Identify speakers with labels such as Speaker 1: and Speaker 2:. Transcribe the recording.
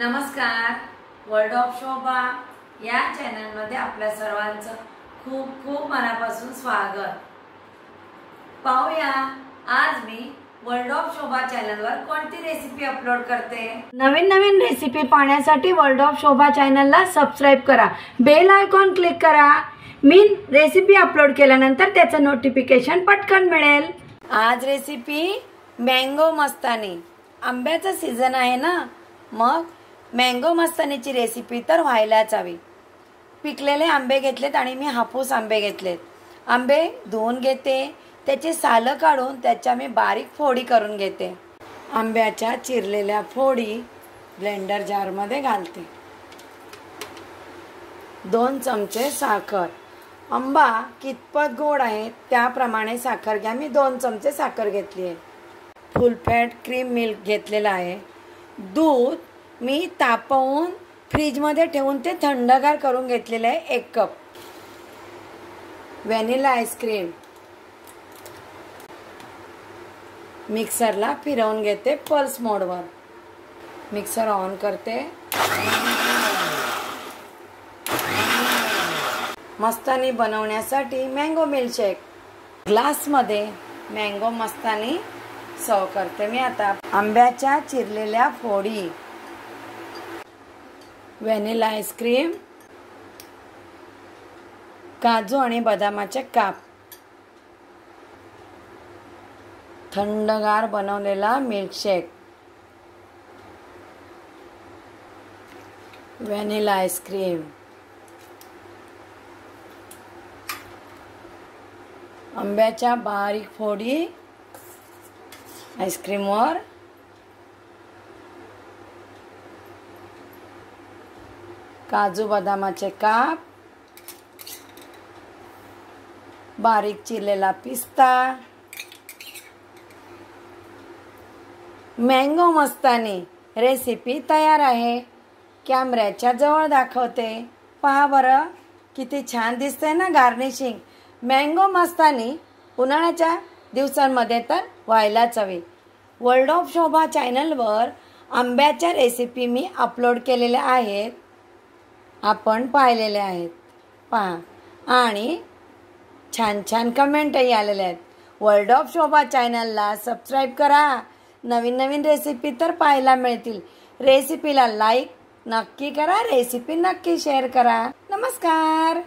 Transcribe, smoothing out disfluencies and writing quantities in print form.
Speaker 1: नमस्कार. World of शोभा या चॅनलमध्ये आपल्या सर्वांचं खूप खूप मनापासून स्वागत. पाहूया आज मी वर्ल्ड ऑफ शोभा चॅनलवर कोणती रेसिपी अपलोड करते.
Speaker 2: नवीन नवीन रेसिपी पाहण्यासाठी वर्ल्ड ऑफ शोभा चॅनलला सबस्क्राइब करा, बेल आयकॉन क्लिक करा. मी रेसिपी अपलोड केल्यानंतर त्याचं नोटिफिकेशन पटकन मिळेल. आज रेसिपी मँगो मस्तानी. आंब्याचा सीझन आहे ना, मग मँगो मस्तानीची रेसिपी तर व्हायलाच हवी. पिकलेले आंबे घेतलेत आणि मी हापूस आंबे घेतलेत. आंबे धुवून घेते, त्याची सालं काढून त्याच्या मी बारीक फोडी करून घेते. आंब्याच्या चिरलेल्या फोडी ब्लेंडर जारमध्ये घालते. 2 चमचे साखर. आंबा कितपत गोड आहे त्याप्रमाणे साखर घ्या. मी 2 चमचे साखर घेतली आहे. फुल फॅट क्रीम मिल्क घेतलेलं आहे. दूध मी तापवून फ्रीजमध्ये ठेवून ते थंडगार करून घेतलेलं आहे. 1 कप. व्हॅनिला आईस्क्रीम मिक्सरला फिरवून घेते पल्स मोडवर. मिक्सर ऑन करते. मस्तानी बनवण्यासाठी मँगो मिल्कशेक ग्लासमध्ये मँगो मस्तानी सर्व करते मी. आता आंब्याच्या चिरलेल्या फोडी, व्हॅनिला आईस्क्रीम, काजू आणि बदामाचे काप, थंडगार बनवलेला मिल्कशेक, व्हॅनिला आईस्क्रीम, आंब्याच्या बारीक फोडी आईस्क्रीमवर, काजू बदामाचे काप, बारीक चिरलेला पिस्ता, मँगो मस्तानी रेसिपी तयार आहे. कॅमेऱ्याच्या जवळ दाखवते. पहा बरं किती छान दिसतंय ना गार्निशिंग. मँगो मस्तानी उन्हाळ्याच्या दिवसांमध्ये तर व्हायलाच हवी. वर्ल्ड ऑफ शोभा चॅनलवर आंब्याच्या रेसिपी मी अपलोड केलेल्या आहेत, आपण पाहिलेल्या आहेत. पहा आणि छान छान कमेंटही आलेल्या आहेत. वर्ल्ड ऑफ शोभा चॅनलला सबस्क्राईब करा. नवीन नवीन रेसिपी तर पाहायला मिळतील. रेसिपीला लाईक नक्की करा, रेसिपी नक्की शेअर करा. नमस्कार.